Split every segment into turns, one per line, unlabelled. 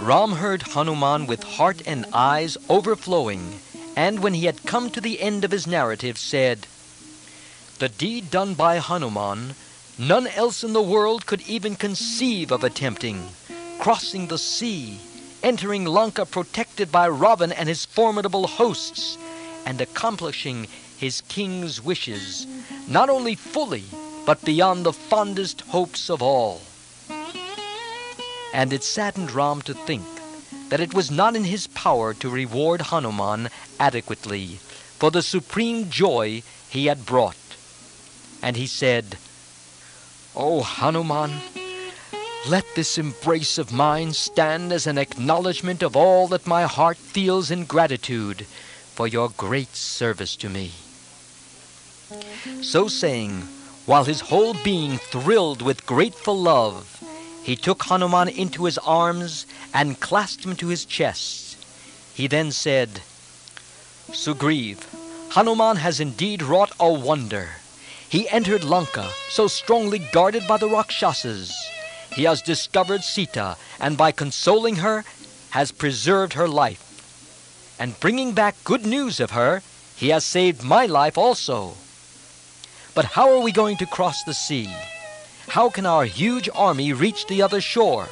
Ram heard Hanuman with heart and eyes overflowing, and when he had come to the end of his narrative, said, "The deed done by Hanuman, none else in the world could even conceive of attempting, crossing the sea, entering Lanka protected by Ravan and his formidable hosts, and accomplishing his king's wishes, not only fully, but beyond the fondest hopes of all." And it saddened Ram to think that it was not in his power to reward Hanuman adequately for the supreme joy he had brought. And he said, "O Hanuman, let this embrace of mine stand as an acknowledgment of all that my heart feels in gratitude for your great service to me." So saying, while his whole being thrilled with grateful love, he took Hanuman into his arms and clasped him to his chest. He then said, "Sugriv, Hanuman has indeed wrought a wonder. He entered Lanka, so strongly guarded by the Rakshasas. He has discovered Sita, and by consoling her, has preserved her life. And bringing back good news of her, he has saved my life also. But how are we going to cross the sea? How can our huge army reach the other shore?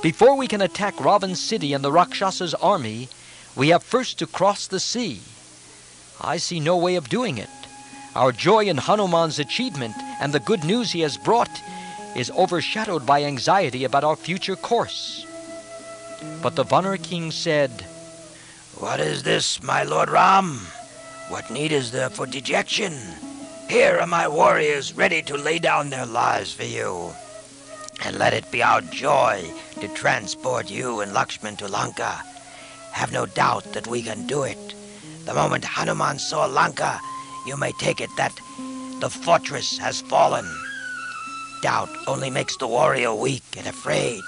Before we can attack Ravan's city and the Rakshasas' army, we have first to cross the sea. I see no way of doing it. Our joy in Hanuman's achievement and the good news he has brought is overshadowed by anxiety about our future course." But the Vanar king said,
"What is this, my lord Ram? What need is there for dejection? Here are my warriors ready to lay down their lives for you. And let it be our joy to transport you and Lakshman to Lanka. Have no doubt that we can do it. The moment Hanuman saw Lanka, you may take it that the fortress has fallen. Doubt only makes the warrior weak and afraid,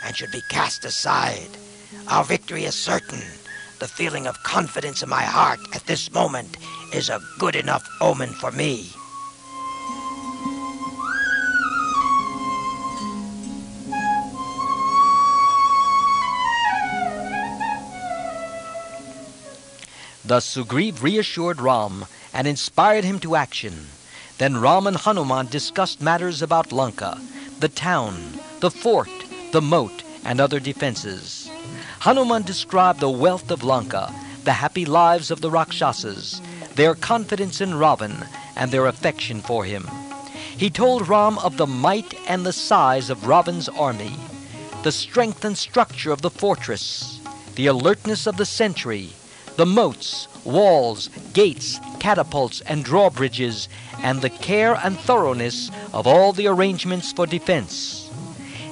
and should be cast aside. Our victory is certain. The feeling of confidence in my heart at this moment is a good enough omen for me."
Thus Sugriv reassured Ram and inspired him to action. Then Ram and Hanuman discussed matters about Lanka, the town, the fort, the moat, and other defenses. Hanuman described the wealth of Lanka, the happy lives of the Rakshasas, their confidence in Ravan, and their affection for him. He told Ram of the might and the size of Ravan's army, the strength and structure of the fortress, the alertness of the sentry, the moats, walls, gates, catapults, and drawbridges, and the care and thoroughness of all the arrangements for defense.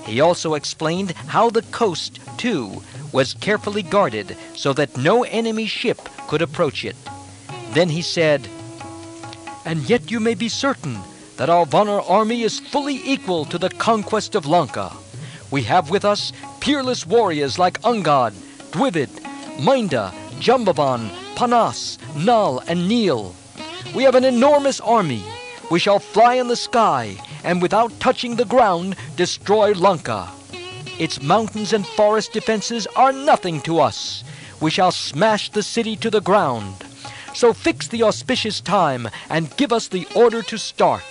He also explained how the coast, too, was carefully guarded so that no enemy ship could approach it. Then he said, "And yet you may be certain that our Vanar army is fully equal to the conquest of Lanka. We have with us peerless warriors like Angad, Dvivid, Minda, Jambavan, Panas, Nal, and Neel. We have an enormous army. We shall fly in the sky, and without touching the ground, destroy Lanka. Its mountains and forest defenses are nothing to us. We shall smash the city to the ground. So fix the auspicious time, and give us the order to start."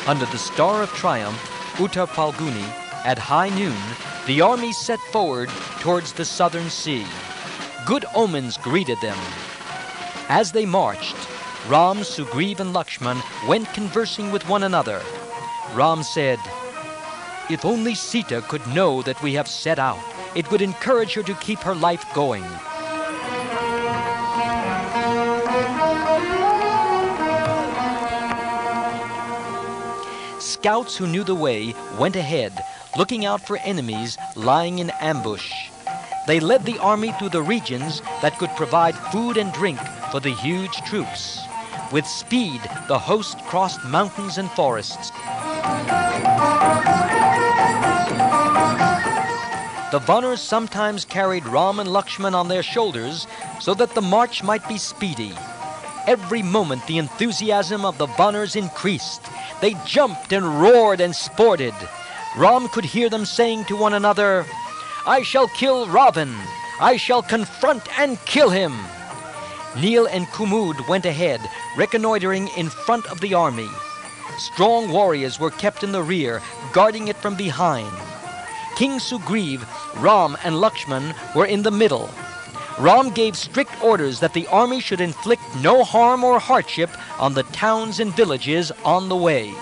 Under the Star of Triumph, Uttar Falguni, at high noon, the army set forward towards the southern sea. Good omens greeted them. As they marched, Ram, Sugriv, and Lakshman went conversing with one another. Ram said, "If only Sita could know that we have set out, it would encourage her to keep her life going." scouts who knew the way went ahead, looking out for enemies lying in ambush. They led the army through the regions that could provide food and drink for the huge troops. With speed, the host crossed mountains and forests. The Vanars sometimes carried Ram and Lakshman on their shoulders so that the march might be speedy. Every moment the enthusiasm of the Vanars increased. They jumped and roared and sported. Ram could hear them saying to one another, "I shall kill Ravan. I shall confront and kill him." Neel and Kumud went ahead, reconnoitering in front of the army. Strong warriors were kept in the rear, guarding it from behind. King Sugriv, Ram, and Lakshman were in the middle. Ram gave strict orders that the army should inflict no harm or hardship on the towns and villages on the way.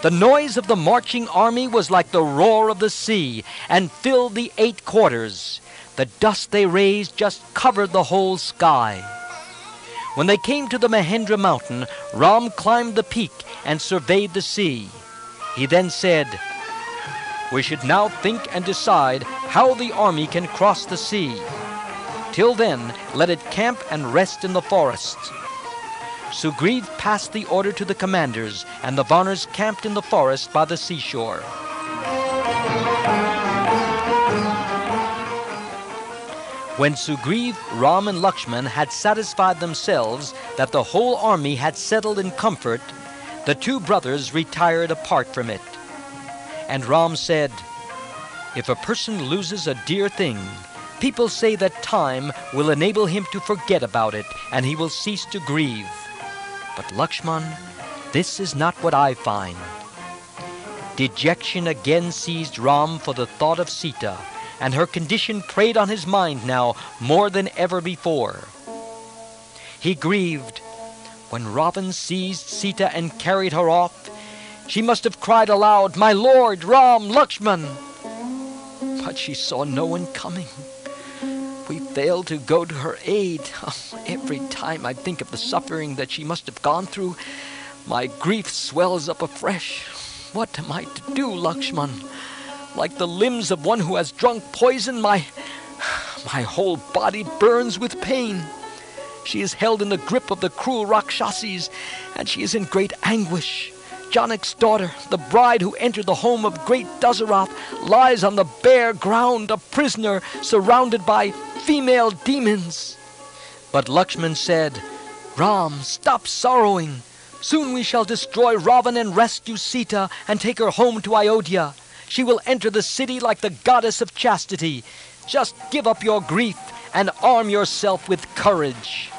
The noise of the marching army was like the roar of the sea and filled the 8 quarters. The dust they raised just covered the whole sky. When they came to the Mahendra mountain, Ram climbed the peak and surveyed the sea. He then said, "We should now think and decide how the army can cross the sea. Till then, let it camp and rest in the forests." Sugriv passed the order to the commanders, and the Vanars camped in the forest by the seashore. When Sugriv, Ram, and Lakshman had satisfied themselves that the whole army had settled in comfort, the 2 brothers retired apart from it. And Ram said, "If a person loses a dear thing, people say that time will enable him to forget about it, and he will cease to grieve. But Lakshman, this is not what I find." Dejection again seized Ram for the thought of Sita, and her condition preyed on his mind now more than ever before. He grieved. When Ravan seized Sita and carried her off, she must have cried aloud, "My lord, Ram, Lakshman!" But she saw no one coming. We failed to go to her aid. Every time I think of the suffering that she must have gone through, my grief swells up afresh. What am I to do, Lakshman? Like the limbs of one who has drunk poison, my whole body burns with pain. She is held in the grip of the cruel Rakshasis, and she is in great anguish. Janak's daughter, the bride who entered the home of great Dasarath, lies on the bare ground, a prisoner, surrounded by female demons. But Lakshman said, "Ram, stop sorrowing. Soon we shall destroy Ravan and rescue Sita and take her home to Ayodhya. She will enter the city like the goddess of chastity. Just give up your grief and arm yourself with courage."